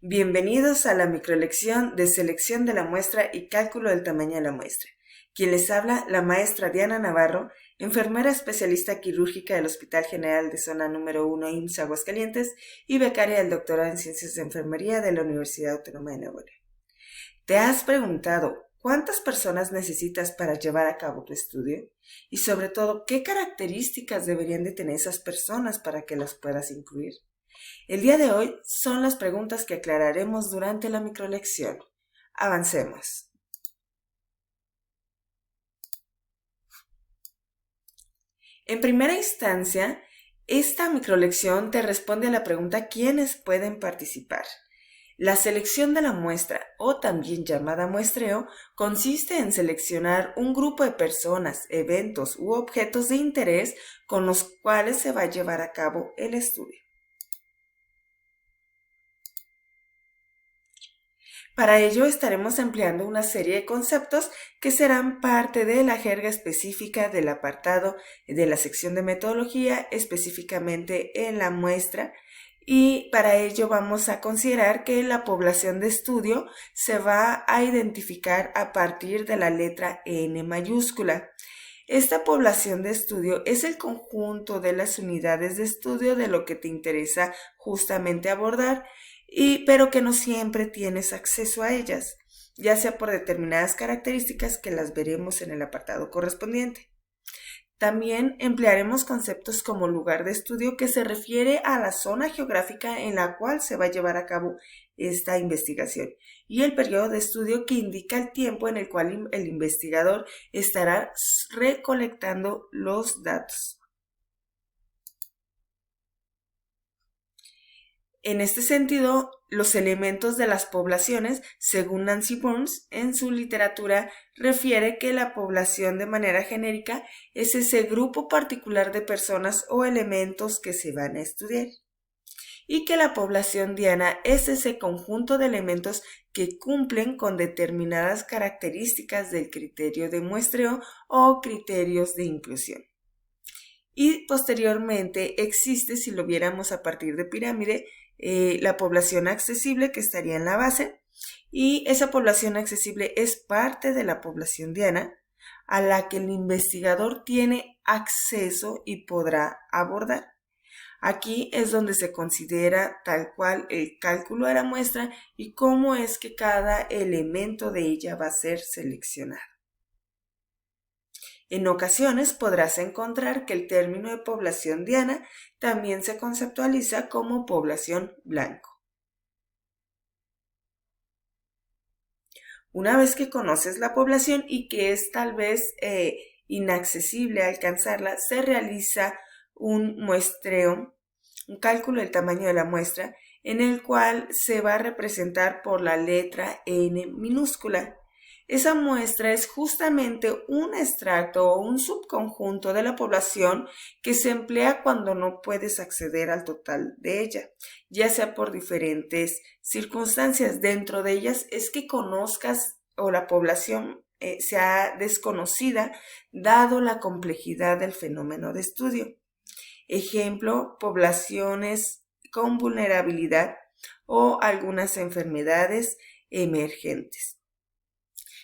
Bienvenidos a la microlección de selección de la muestra y cálculo del tamaño de la muestra. Quien les habla, la maestra Diana Navarro, enfermera especialista quirúrgica del Hospital General de Zona número 1 IMSS Aguascalientes y becaria del doctorado en Ciencias de Enfermería de la Universidad Autónoma de Nuevo León. ¿Te has preguntado cuántas personas necesitas para llevar a cabo tu estudio? Y sobre todo, ¿qué características deberían de tener esas personas para que las puedas incluir? El día de hoy son las preguntas que aclararemos durante la microlección. Avancemos. En primera instancia, esta microlección te responde a la pregunta ¿quiénes pueden participar? La selección de la muestra, o también llamada muestreo, consiste en seleccionar un grupo de personas, eventos u objetos de interés con los cuales se va a llevar a cabo el estudio. Para ello estaremos empleando una serie de conceptos que serán parte de la jerga específica del apartado de la sección de metodología, específicamente en la muestra, y para ello vamos a considerar que la población de estudio se va a identificar a partir de la letra N mayúscula. Esta población de estudio es el conjunto de las unidades de estudio de lo que te interesa justamente abordar, pero que no siempre tienes acceso a ellas, ya sea por determinadas características que las veremos en el apartado correspondiente. También emplearemos conceptos como lugar de estudio, que se refiere a la zona geográfica en la cual se va a llevar a cabo esta investigación, y el periodo de estudio, que indica el tiempo en el cual el investigador estará recolectando los datos. En este sentido, los elementos de las poblaciones, según Nancy Burns, en su literatura, refiere que la población de manera genérica es ese grupo particular de personas o elementos que se van a estudiar, y que la población diana es ese conjunto de elementos que cumplen con determinadas características del criterio de muestreo o criterios de inclusión. Y posteriormente existe, si lo viéramos a partir de pirámide, la población accesible, que estaría en la base, y esa población accesible es parte de la población diana a la que el investigador tiene acceso y podrá abordar. Aquí es donde se considera tal cual el cálculo de la muestra y cómo es que cada elemento de ella va a ser seleccionado. En ocasiones podrás encontrar que el término de población diana también se conceptualiza como población blanco. Una vez que conoces la población y que es tal vez inaccesible alcanzarla, se realiza un muestreo, un cálculo del tamaño de la muestra, en el cual se va a representar por la letra N minúscula. Esa muestra es justamente un extracto o un subconjunto de la población que se emplea cuando no puedes acceder al total de ella, ya sea por diferentes circunstancias. Dentro de ellas es que conozcas o la población sea desconocida, dado la complejidad del fenómeno de estudio. Ejemplo, poblaciones con vulnerabilidad o algunas enfermedades emergentes.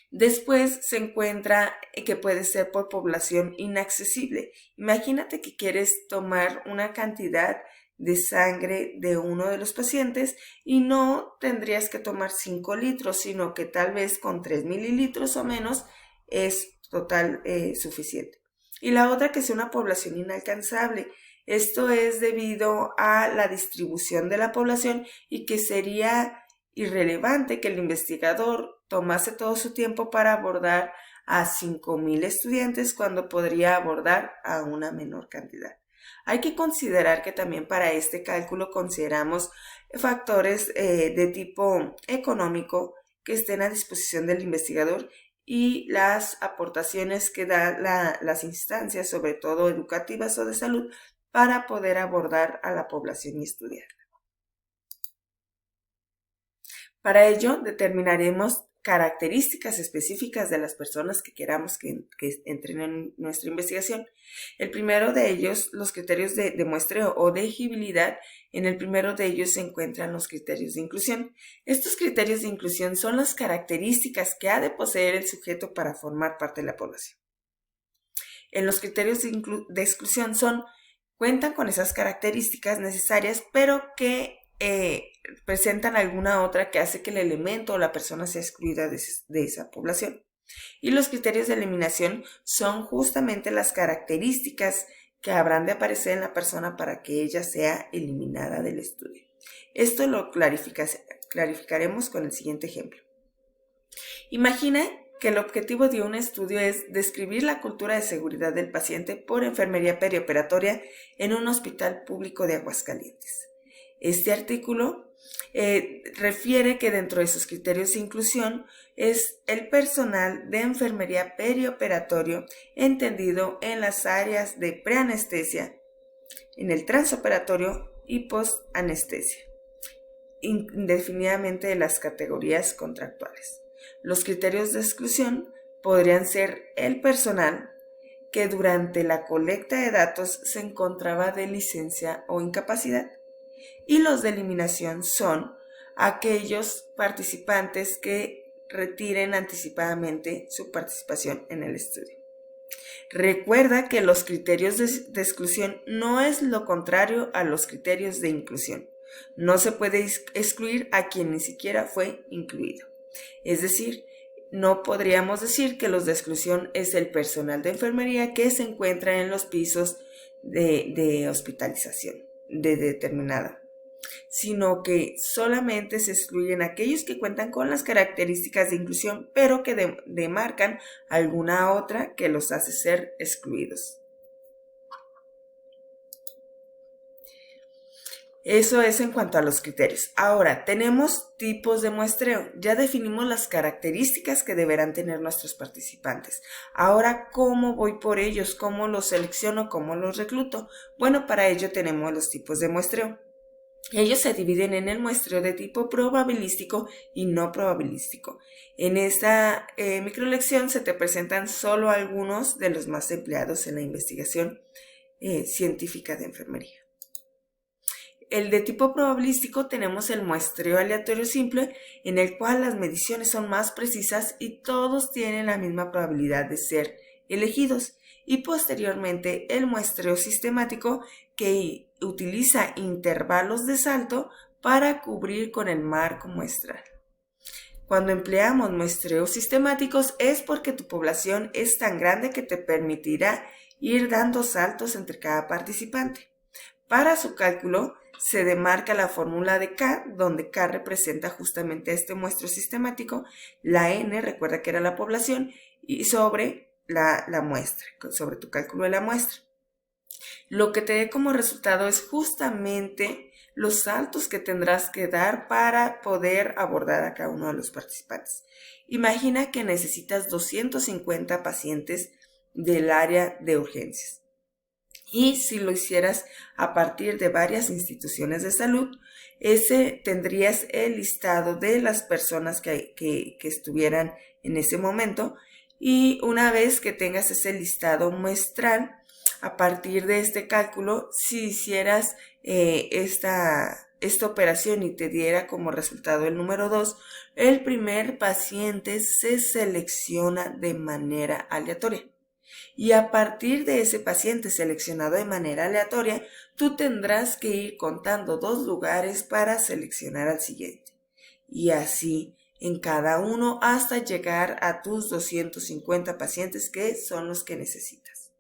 Después se encuentra que puede ser por población inaccesible. Imagínate que quieres tomar una cantidad de sangre de uno de los pacientes y no tendrías que tomar 5 litros, sino que tal vez con 3 mililitros o menos es total suficiente. Y la otra, que es una población inalcanzable. Esto es debido a la distribución de la población y que sería irrelevante que el investigador tomase todo su tiempo para abordar a 5,000 estudiantes cuando podría abordar a una menor cantidad. Hay que considerar que también para este cálculo consideramos factores de tipo económico que estén a disposición del investigador y las aportaciones que dan las instancias, sobre todo educativas o de salud, para poder abordar a la población y estudiar. Para ello determinaremos características específicas de las personas que queramos que entren en nuestra investigación. El primero de ellos, los criterios de muestreo o de elegibilidad. En el primero de ellos se encuentran los criterios de inclusión. Estos criterios de inclusión son las características que ha de poseer el sujeto para formar parte de la población. En los criterios de exclusión cuentan con esas características necesarias, pero que presentan alguna otra que hace que el elemento o la persona sea excluida de esa población. Y los criterios de eliminación son justamente las características que habrán de aparecer en la persona para que ella sea eliminada del estudio. Esto lo clarificaremos con el siguiente ejemplo. Imagina que el objetivo de un estudio es describir la cultura de seguridad del paciente por enfermería perioperatoria en un hospital público de Aguascalientes. Este artículo refiere que dentro de sus criterios de inclusión es el personal de enfermería perioperatorio entendido en las áreas de preanestesia, en el transoperatorio y postanestesia, indefinidamente de las categorías contractuales. Los criterios de exclusión podrían ser el personal que durante la colecta de datos se encontraba de licencia o incapacidad, y los de eliminación son aquellos participantes que retiren anticipadamente su participación en el estudio. Recuerda que los criterios de exclusión no es lo contrario a los criterios de inclusión. No se puede excluir a quien ni siquiera fue incluido. Es decir, no podríamos decir que los de exclusión es el personal de enfermería que se encuentra en los pisos de hospitalización de determinada, sino que solamente se excluyen aquellos que cuentan con las características de inclusión, pero que demarcan alguna otra que los hace ser excluidos. Eso es en cuanto a los criterios. Ahora, tenemos tipos de muestreo. Ya definimos las características que deberán tener nuestros participantes. Ahora, ¿cómo voy por ellos? ¿Cómo los selecciono? ¿Cómo los recluto? Bueno, para ello tenemos los tipos de muestreo. Ellos se dividen en el muestreo de tipo probabilístico y no probabilístico. En esta microlección se te presentan solo algunos de los más empleados en la investigación científica de enfermería. El de tipo probabilístico tenemos el muestreo aleatorio simple, en el cual las mediciones son más precisas y todos tienen la misma probabilidad de ser elegidos. Y posteriormente el muestreo sistemático, que utiliza intervalos de salto para cubrir con el marco muestral. Cuando empleamos muestreos sistemáticos es porque tu población es tan grande que te permitirá ir dando saltos entre cada participante. Para su cálculo se demarca la fórmula de K, donde K representa justamente este muestreo sistemático, la N, recuerda que era la población, y sobre la muestra, sobre tu cálculo de la muestra. Lo que te dé como resultado es justamente los saltos que tendrás que dar para poder abordar a cada uno de los participantes. Imagina que necesitas 250 pacientes del área de urgencias. Y si lo hicieras a partir de varias instituciones de salud, tendrías el listado de las personas que estuvieran en ese momento, y una vez que tengas ese listado muestral, a partir de este cálculo, si hicieras esta operación y te diera como resultado el número 2, el primer paciente se selecciona de manera aleatoria. Y a partir de ese paciente seleccionado de manera aleatoria, tú tendrás que ir contando 2 lugares para seleccionar al siguiente. Y así en cada uno hasta llegar a tus 250 pacientes, que son los que necesitas.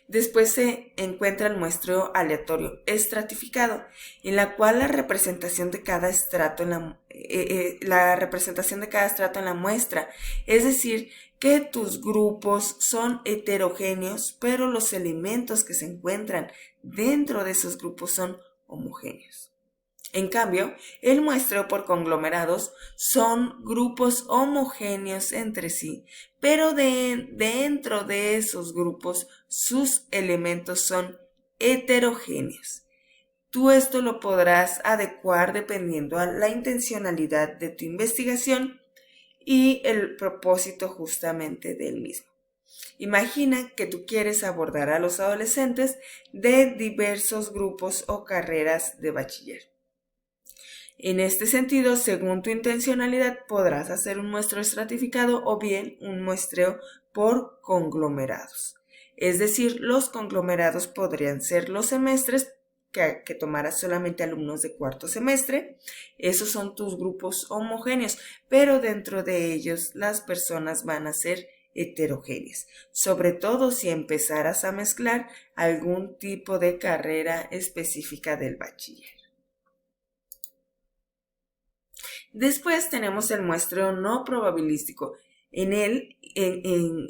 Después se encuentra el muestreo aleatorio estratificado, en la cual la representación de cada estrato en la muestra, es decir, que tus grupos son heterogéneos, pero los elementos que se encuentran dentro de esos grupos son homogéneos. En cambio, el muestreo por conglomerados son grupos homogéneos entre sí, pero dentro de esos grupos sus elementos son heterogéneos. Tú esto lo podrás adecuar dependiendo a la intencionalidad de tu investigación y el propósito justamente del mismo. Imagina que tú quieres abordar a los adolescentes de diversos grupos o carreras de bachiller. En este sentido, según tu intencionalidad, podrás hacer un muestreo estratificado o bien un muestreo por conglomerados. Es decir, los conglomerados podrían ser los semestres que tomarás solamente alumnos de cuarto semestre. Esos son tus grupos homogéneos, pero dentro de ellos las personas van a ser heterogéneas, sobre todo si empezaras a mezclar algún tipo de carrera específica del bachiller. Después tenemos el muestreo no probabilístico. En él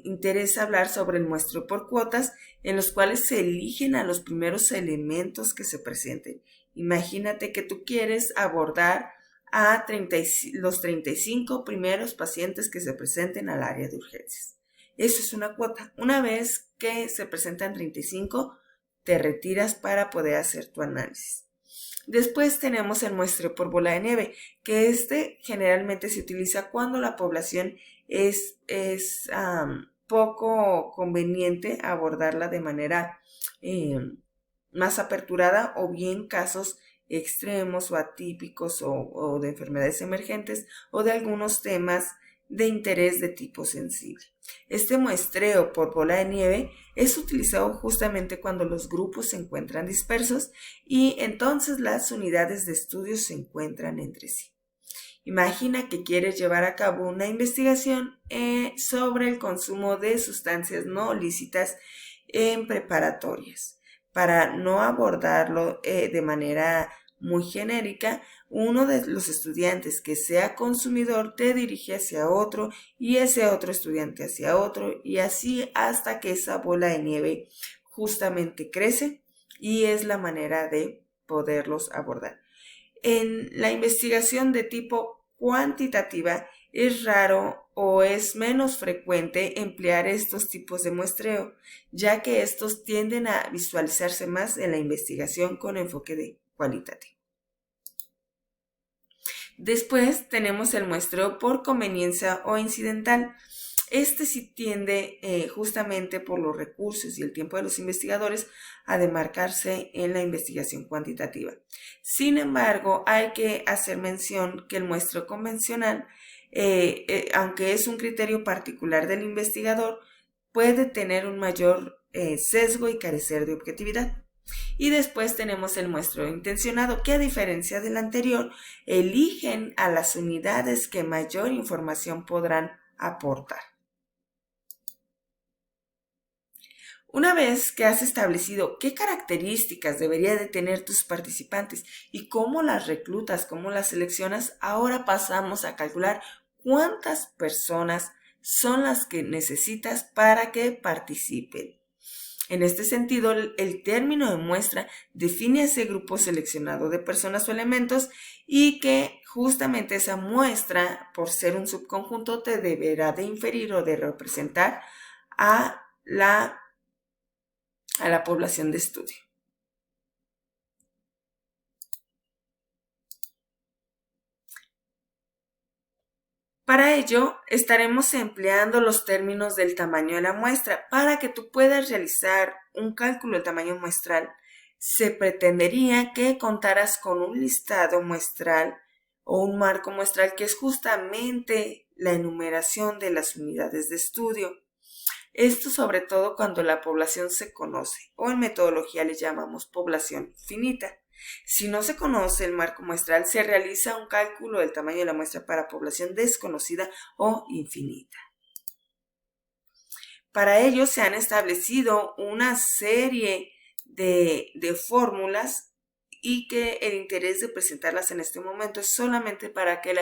interesa hablar sobre el muestreo por cuotas, en los cuales se eligen a los primeros elementos que se presenten. Imagínate que tú quieres abordar a los 35 primeros pacientes que se presenten al área de urgencias. Eso es una cuota. Una vez que se presentan 35, te retiras para poder hacer tu análisis. Después tenemos el muestreo por bola de nieve, que generalmente se utiliza cuando la población es poco conveniente abordarla de manera más aperturada, o bien casos extremos o atípicos o de enfermedades emergentes o de algunos temas de interés de tipo sensible. Este muestreo por bola de nieve es utilizado justamente cuando los grupos se encuentran dispersos y entonces las unidades de estudio se encuentran entre sí. Imagina que quieres llevar a cabo una investigación sobre el consumo de sustancias no lícitas en preparatorias. Para no abordarlo de manera muy genérica, uno de los estudiantes que sea consumidor te dirige hacia otro y ese otro estudiante hacia otro, y así hasta que esa bola de nieve justamente crece, y es la manera de poderlos abordar. En la investigación de tipo cuantitativa es raro o es menos frecuente emplear estos tipos de muestreo, ya que estos tienden a visualizarse más en la investigación con enfoque cualitativo. Después tenemos el muestreo por conveniencia o incidental. Este sí tiende, justamente por los recursos y el tiempo de los investigadores, a demarcarse en la investigación cuantitativa. Sin embargo, hay que hacer mención que el muestreo convencional, aunque es un criterio particular del investigador, puede tener un mayor sesgo y carecer de objetividad. Y después tenemos el muestreo intencionado, que a diferencia del anterior, eligen a las unidades que mayor información podrán aportar. Una vez que has establecido qué características deberían de tener tus participantes y cómo las reclutas, cómo las seleccionas, ahora pasamos a calcular cuántas personas son las que necesitas para que participen. En este sentido, el término de muestra define ese grupo seleccionado de personas o elementos, y que justamente esa muestra, por ser un subconjunto, te deberá de inferir o de representar a la población de estudio. Para ello, estaremos empleando los términos del tamaño de la muestra. Para que tú puedas realizar un cálculo del tamaño muestral, se pretendería que contaras con un listado muestral o un marco muestral, que es justamente la enumeración de las unidades de estudio. Esto sobre todo cuando la población se conoce, o en metodología le llamamos población finita. Si no se conoce el marco muestral, se realiza un cálculo del tamaño de la muestra para población desconocida o infinita. Para ello se han establecido una serie de fórmulas, y que el interés de presentarlas en este momento es solamente para que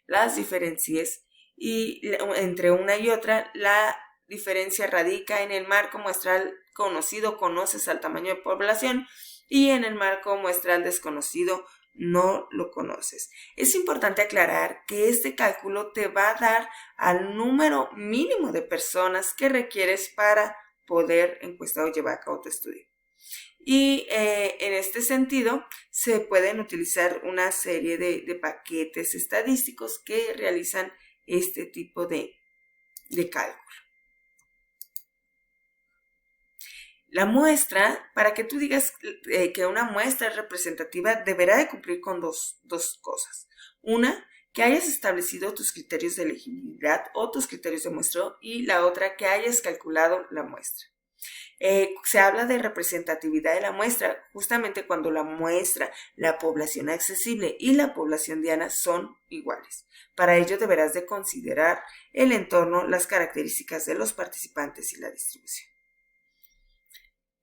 las diferencies, y entre una y otra la diferencia radica en el marco muestral conocido, conoces al tamaño de población, y en el marco muestral desconocido no lo conoces. Es importante aclarar que este cálculo te va a dar al número mínimo de personas que requieres para poder encuestar o llevar a cabo tu estudio. Y en este sentido se pueden utilizar una serie de paquetes estadísticos que realizan este tipo de cálculo. La muestra, para que tú digas que una muestra es representativa, deberá de cumplir con dos cosas. Una, que hayas establecido tus criterios de elegibilidad o tus criterios de muestreo, y la otra, que hayas calculado la muestra. Se habla de representatividad de la muestra justamente cuando la muestra, la población accesible y la población diana son iguales. Para ello deberás de considerar el entorno, las características de los participantes y la distribución.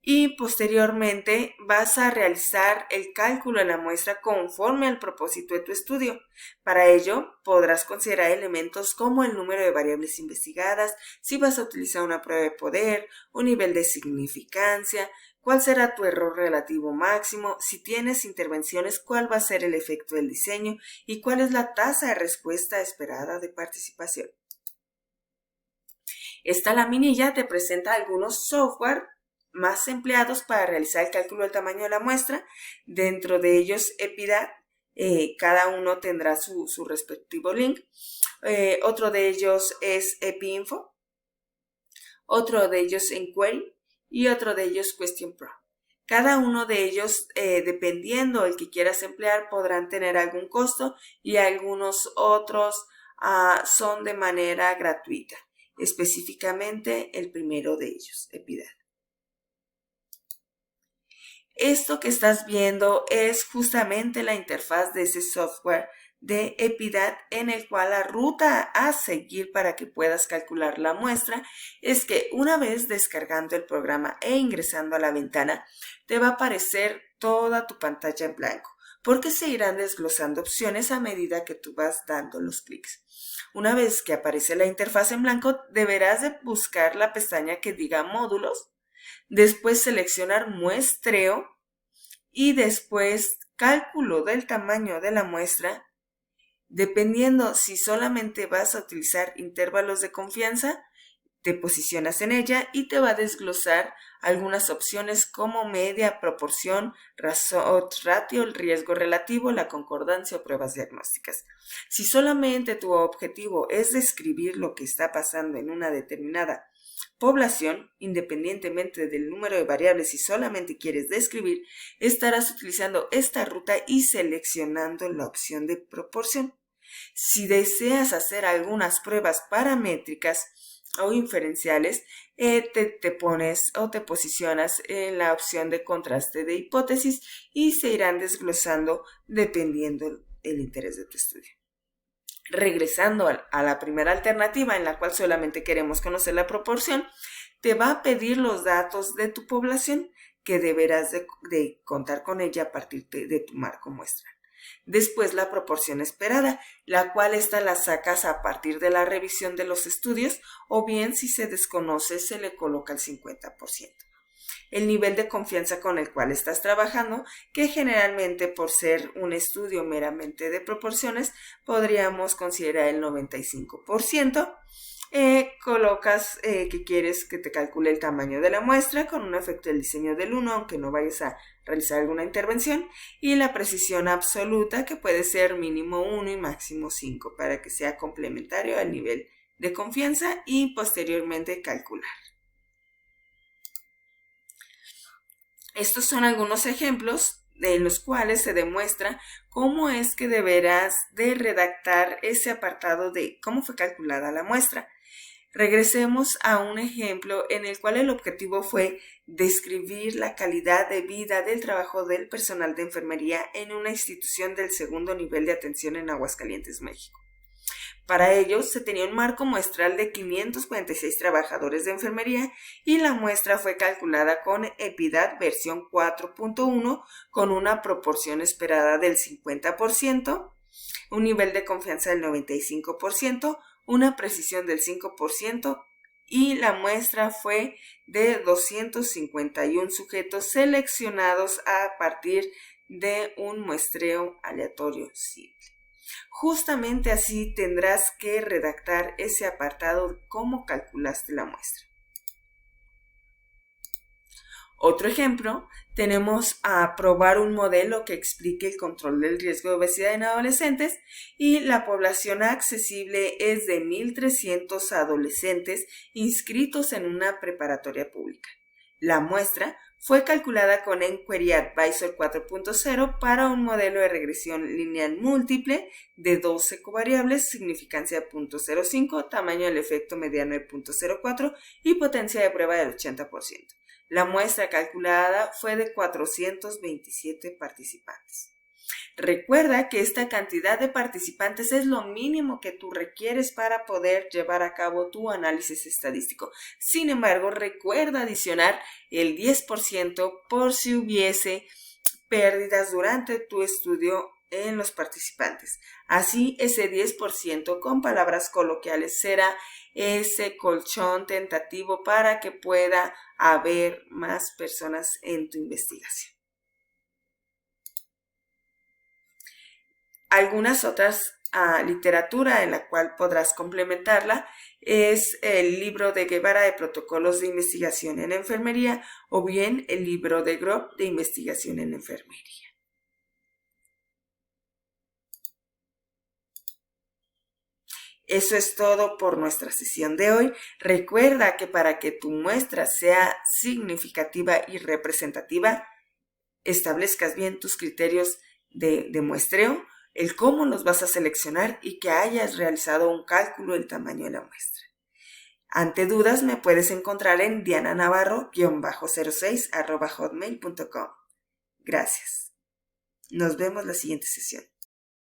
Y posteriormente vas a realizar el cálculo de la muestra conforme al propósito de tu estudio. Para ello podrás considerar elementos como el número de variables investigadas, si vas a utilizar una prueba de poder, un nivel de significancia, cuál será tu error relativo máximo, si tienes intervenciones, cuál va a ser el efecto del diseño y cuál es la tasa de respuesta esperada de participación. Esta laminilla te presenta algunos software más empleados para realizar el cálculo del tamaño de la muestra. Dentro de ellos Epidat, cada uno tendrá su respectivo link. Otro de ellos es EpiInfo, otro de ellos Enquiry y otro de ellos Question Pro. Cada uno de ellos, dependiendo el que quieras emplear, podrán tener algún costo y algunos otros son de manera gratuita. Específicamente el primero de ellos, Epidat. Esto que estás viendo es justamente la interfaz de ese software de Epidat, en el cual la ruta a seguir para que puedas calcular la muestra es que una vez descargando el programa e ingresando a la ventana, te va a aparecer toda tu pantalla en blanco, porque se irán desglosando opciones a medida que tú vas dando los clics. Una vez que aparece la interfaz en blanco, deberás de buscar la pestaña que diga módulos, después seleccionar muestreo y después cálculo del tamaño de la muestra. Dependiendo si solamente vas a utilizar intervalos de confianza, te posicionas en ella y te va a desglosar algunas opciones como media, proporción, ratio, el riesgo relativo, la concordancia o pruebas diagnósticas. Si solamente tu objetivo es describir lo que está pasando en una determinada población, independientemente del número de variables, si solamente quieres describir, estarás utilizando esta ruta y seleccionando la opción de proporción. Si deseas hacer algunas pruebas paramétricas o inferenciales, te pones o te posicionas en la opción de contraste de hipótesis y se irán desglosando dependiendo del interés de tu estudio. Regresando a la primera alternativa, en la cual solamente queremos conocer la proporción, te va a pedir los datos de tu población que deberás de contar con ella a partir de tu marco muestral. Después la proporción esperada, la cual esta la sacas a partir de la revisión de los estudios, o bien si se desconoce se le coloca el 50%. El nivel de confianza con el cual estás trabajando, que generalmente por ser un estudio meramente de proporciones, podríamos considerar el 95%. Colocas que quieres que te calcule el tamaño de la muestra con un efecto del diseño del 1, aunque no vayas a realizar alguna intervención, y la precisión absoluta, que puede ser mínimo 1 y máximo 5, para que sea complementario al nivel de confianza y posteriormente calcular. Estos son algunos ejemplos en los cuales se demuestra cómo es que deberás de redactar ese apartado de cómo fue calculada la muestra. Regresemos a un ejemplo en el cual el objetivo fue describir la calidad de vida del trabajo del personal de enfermería en una institución del segundo nivel de atención en Aguascalientes, México. Para ello, se tenía un marco muestral de 546 trabajadores de enfermería y la muestra fue calculada con Epidat versión 4.1 con una proporción esperada del 50%, un nivel de confianza del 95%, una precisión del 5% y la muestra fue de 251 sujetos seleccionados a partir de un muestreo aleatorio simple. Justamente así tendrás que redactar ese apartado de cómo calculaste la muestra. Otro ejemplo, tenemos a probar un modelo que explique el control del riesgo de obesidad en adolescentes y la población accesible es de 1.300 adolescentes inscritos en una preparatoria pública. La muestra fue calculada con Enquiry Advisor 4.0 para un modelo de regresión lineal múltiple de 12 covariables, significancia de 0.05, tamaño del efecto mediano de 0.04 y potencia de prueba del 80%. La muestra calculada fue de 427 participantes. Recuerda que esta cantidad de participantes es lo mínimo que tú requieres para poder llevar a cabo tu análisis estadístico. Sin embargo, recuerda adicionar el 10% por si hubiese pérdidas durante tu estudio en los participantes. Así, ese 10%, con palabras coloquiales, será ese colchón tentativo para que pueda haber más personas en tu investigación. Algunas otras literatura en la cual podrás complementarla es el libro de Guevara de Protocolos de Investigación en Enfermería o bien el libro de Grob de Investigación en Enfermería. Eso es todo por nuestra sesión de hoy. Recuerda que para que tu muestra sea significativa y representativa, establezcas bien tus criterios de muestreo, el cómo los vas a seleccionar y que hayas realizado un cálculo del tamaño de la muestra. Ante dudas me puedes encontrar en diananavarro-06@hotmail.com. Gracias. Nos vemos la siguiente sesión.